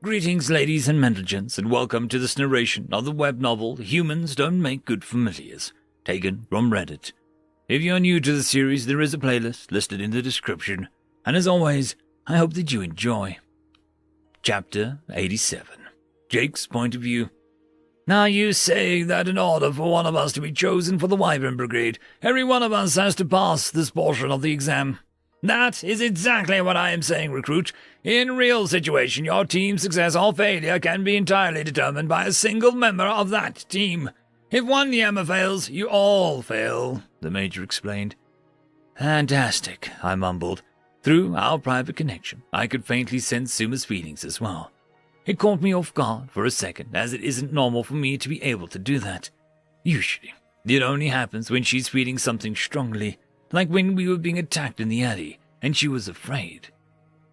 Greetings, ladies and gentlemen, and welcome to this narration of the web novel Humans Don't Make Good Familiars, taken from Reddit. If you're new to the series, there is a playlist listed in the description, and as always, I hope that you enjoy. Chapter 87. Jake's Point of View. Now you say that in order for one of us to be chosen for the Wyvern Brigade, every one of us has to pass this portion of the exam. That is exactly what I am saying, recruit. In real situation, your team's success or failure can be entirely determined by a single member of that team. If one Yammer fails, you all fail, the Major explained. Fantastic, I mumbled. Through our private connection, I could faintly sense Suma's feelings as well. It caught me off guard for a second, as it isn't normal for me to be able to do that. Usually, it only happens when she's feeling something strongly, like when we were being attacked in the alley, and she was afraid.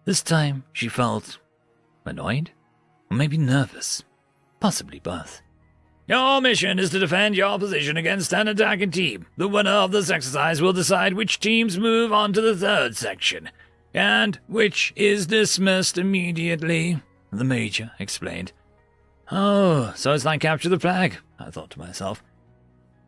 This time, she felt annoyed? Or maybe nervous. Possibly both. Your mission is to defend your position against an attacking team. The winner of this exercise will decide which teams move on to the third section, and which is dismissed immediately, the Major explained. Oh, so it's like capture the flag, I thought to myself.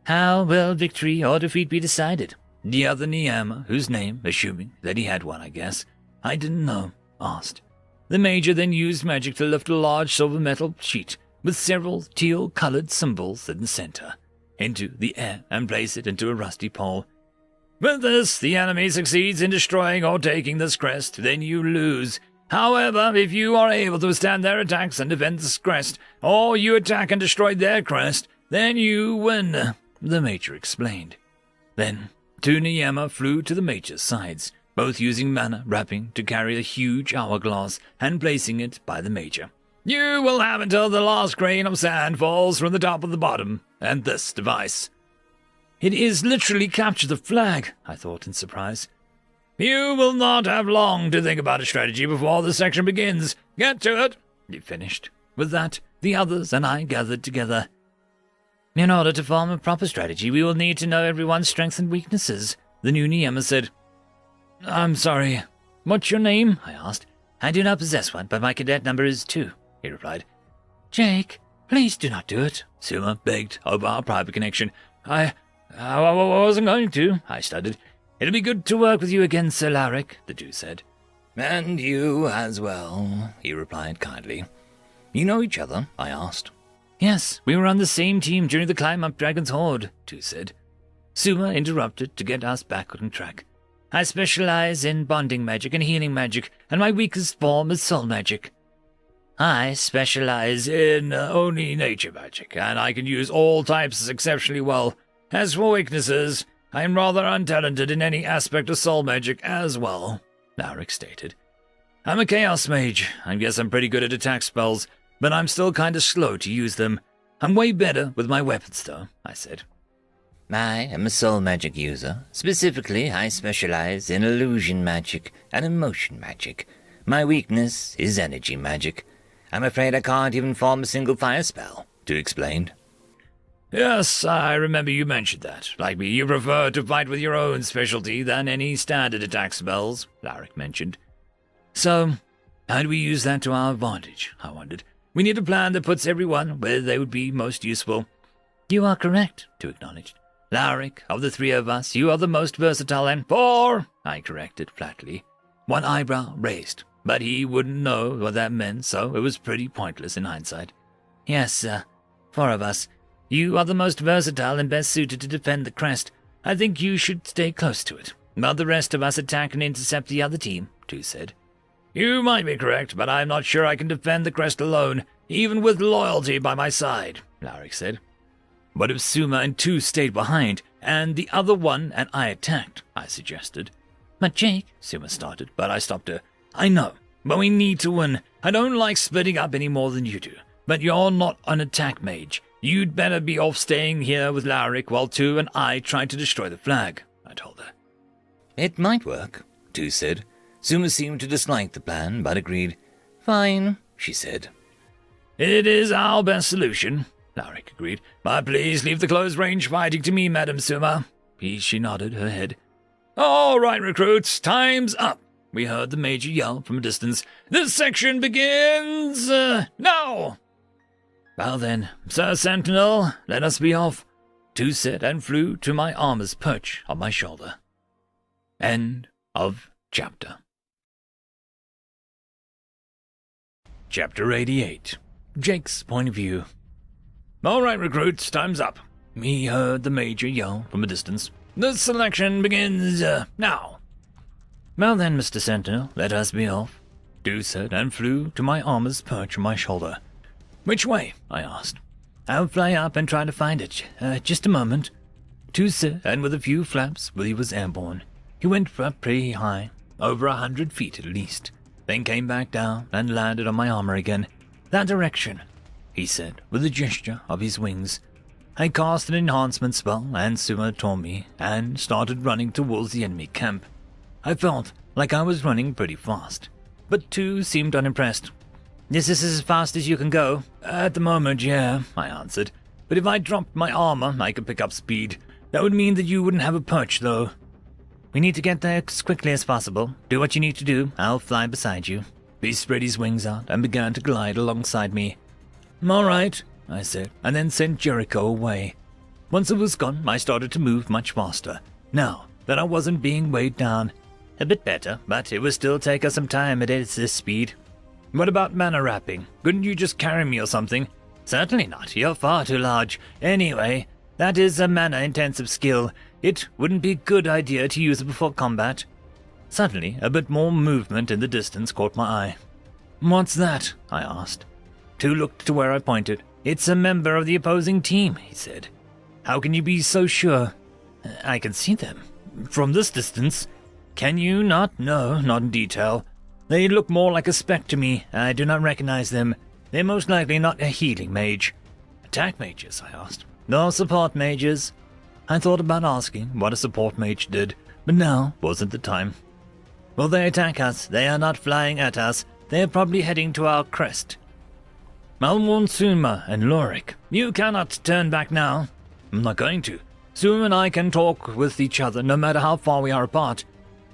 How will victory or defeat be decided? The other Niama, whose name, assuming that he had one, I guess, I didn't know, asked. The Major then used magic to lift a large silver metal sheet with several teal-colored symbols in the center into the air and place it into a rusty pole. With this, the enemy succeeds in destroying or taking this crest, then you lose. However, if you are able to withstand their attacks and defend this crest, or you attack and destroy their crest, then you win, the Major explained. Then, two Niyama flew to the Major's sides, both using mana wrapping to carry a huge hourglass and placing it by the Major. You will have until the last grain of sand falls from the top of the bottom, and this device. It is literally capture the flag, I thought in surprise. You will not have long to think about a strategy before the section begins. Get to it, he finished. With that, the others and I gathered together. In order to form a proper strategy, we will need to know everyone's strengths and weaknesses, the new Niyama said. I'm sorry. What's your name? I asked. I do not possess one, but my cadet number is 2, he replied. Jake, please do not do it, Suma begged over our private connection. I wasn't going to, I stuttered. It'll be good to work with you again, Sir Lbry, the Jew said. And you as well, he replied kindly. You know each other? I asked. Yes, we were on the same team during the climb up Dragon's Hoard, Tu said. Suma interrupted to get us back on track. I specialize in bonding magic and healing magic, and my weakest form is soul magic. I specialize in only nature magic, and I can use all types exceptionally well. As for weaknesses, I am rather untalented in any aspect of soul magic as well, Lbry stated. I'm a chaos mage. I guess I'm pretty good at attack spells, but I'm still kinda slow to use them. I'm way better with my weapons, though, I said. I am a soul magic user. Specifically, I specialize in illusion magic and emotion magic. My weakness is energy magic. I'm afraid I can't even form a single fire spell, Tu explained. Yes, I remember you mentioned that. Like me, you prefer to fight with your own specialty than any standard attack spells, Lbry mentioned. So, how do we use that to our advantage, I wondered. We need a plan that puts everyone where they would be most useful. You are correct, Tu acknowledged. Lbry, of the 3 of us, you are the most versatile and 4, I corrected flatly. One eyebrow raised, but he wouldn't know what that meant, so it was pretty pointless in hindsight. Yes, sir. 4 of us. You are the most versatile and best suited to defend the crest. I think you should stay close to it. While the rest of us attack and intercept the other team, Tu said. You might be correct, but I'm not sure I can defend the crest alone, even with loyalty by my side, Lbry said. What if Suma and Tu stayed behind, and the other one and I attacked, I suggested. But Jake, Suma started, but I stopped her. I know, but we need to win. I don't like splitting up any more than you do, but you're not an attack mage. You'd better be off staying here with Lbry while Tu and I try to destroy the flag, I told her. It might work, Tu said. Suma seemed to dislike the plan, but agreed. Fine, she said. It is our best solution, Lbry agreed. But please leave the close-range fighting to me, Madam Suma. She nodded her head. All right, recruits, time's up. We heard the Major yell from a distance. "This section begins now!" "Well then, Sir Sentinel, let us be off." Two said and flew to my armor's perch on my shoulder. End of chapter. Chapter 88. Jake's Point of View. "All right, recruits, time's up." We heard the Major yell from a distance. "The selection begins now." "Well then, Mr. Sentinel, let us be off." Two said and flew to my armor's perch on my shoulder. "Which way?" I asked. "I'll fly up and try to find it. Just a moment." Two said, and with a few flaps, Willie was airborne. He went up pretty high, over 100 feet at least, then came back down and landed on my armor again. "That direction," he said, with a gesture of his wings. I cast an enhancement spell, and Suma told me, and started running towards the enemy camp. I felt like I was running pretty fast, but Two seemed unimpressed. "This is as fast as you can go?" "At the moment, yeah," I answered. "But if I dropped my armor, I could pick up speed. That would mean that you wouldn't have a perch, though." "We need to get there as quickly as possible. Do what you need to do. I'll fly beside you." He spread his wings out and began to glide alongside me. "All right," I said, and then sent Jericho away. Once it was gone, I started to move much faster, now that I wasn't being weighed down. A bit better, but it would still take us some time at this speed. "What about mana wrapping? Couldn't you just carry me or something?" "Certainly not. You're far too large. Anyway, that is a mana-intensive skill. It wouldn't be a good idea to use it before combat." Suddenly, a bit more movement in the distance caught my eye. "What's that?" I asked. Two looked to where I pointed. "It's a member of the opposing team," he said. "How can you be so sure?" "I can see them. From this distance." "Can you not?" "No, not in detail. They look more like a speck to me. I do not recognize them. They're most likely not a healing mage." "Attack mages?" I asked. "No, support mages." I thought about asking what a support mage did, but now wasn't the time. "Will they attack us? They are not flying at us. They are probably heading to our crest." "I'll warn Suma and Lorik. You cannot turn back now." "I'm not going to. Suma and I can talk with each other no matter how far we are apart."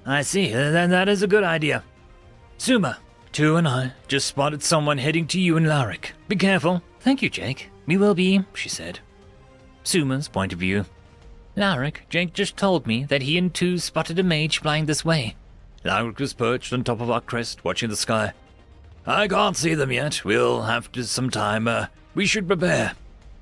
"I see. Then that is a good idea." "Suma, Two and I just spotted someone heading to you and Lorik. Be careful." "Thank you, Jake. We will be," she said. Suma's point of view. "Lorik, Jake just told me that he and Two spotted a mage flying this way." Lorik was perched on top of our crest, watching the sky. "I can't see them yet. We'll have to some time. We should prepare."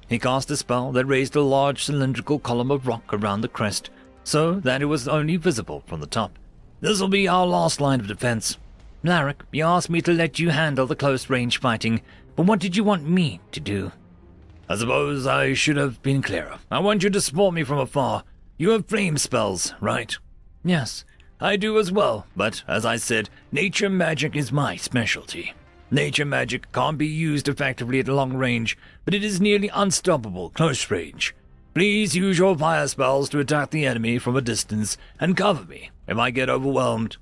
He cast a spell that raised a large cylindrical column of rock around the crest, so that it was only visible from the top. "This'll be our last line of defense." "Lorik, you asked me to let you handle the close-range fighting, but what did you want me to do?" "I suppose I should have been clearer. I want you to support me from afar. You have flame spells, right?" "Yes." "I do as well, but as I said, nature magic is my specialty. Nature magic can't be used effectively at long range, but it is nearly unstoppable close range. Please use your fire spells to attack the enemy from a distance and cover me if I get overwhelmed."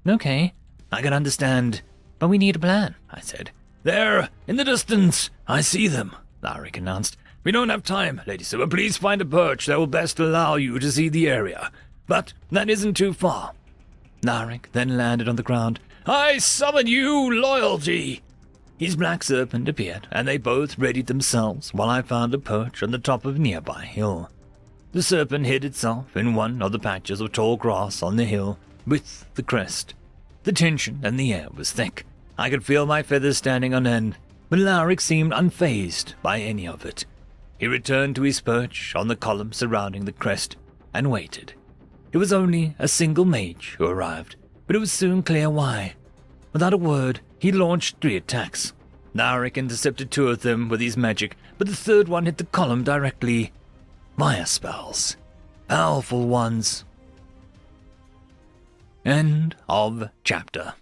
"Okay, I can understand, but we need a plan," I said. "There, in the distance, I see them," Lorik announced. "We don't have time, Lady Suma. Please find a perch that will best allow you to see the area. But that isn't too far." Lorik then landed on the ground. "I summon you, loyalty!" His black serpent appeared, and they both readied themselves while I found a perch on the top of a nearby hill. The serpent hid itself in one of the patches of tall grass on the hill with the crest. The tension in the air was thick. I could feel my feathers standing on end, but Lorik seemed unfazed by any of it. He returned to his perch on the column surrounding the crest and waited. It was only a single mage who arrived, but it was soon clear why. Without a word, he launched 3 attacks. Lorik intercepted 2 of them with his magic, but the third one hit the column directly. Fire spells. Powerful ones. End of chapter.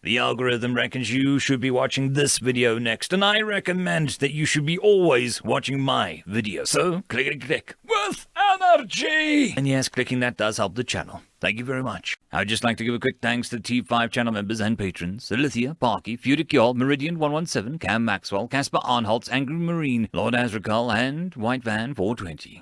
The algorithm reckons you should be watching this video next, and I recommend that you should be always watching my video. So, click with energy! And yes, clicking that does help the channel. Thank you very much. I'd just like to give a quick thanks to the T5 channel members and patrons: Alithia, Parky, Fudic Yol, Meridian117, Cam Maxwell, Casper Arnholtz, Angry Marine, Lord Azrakal, and White Van 420.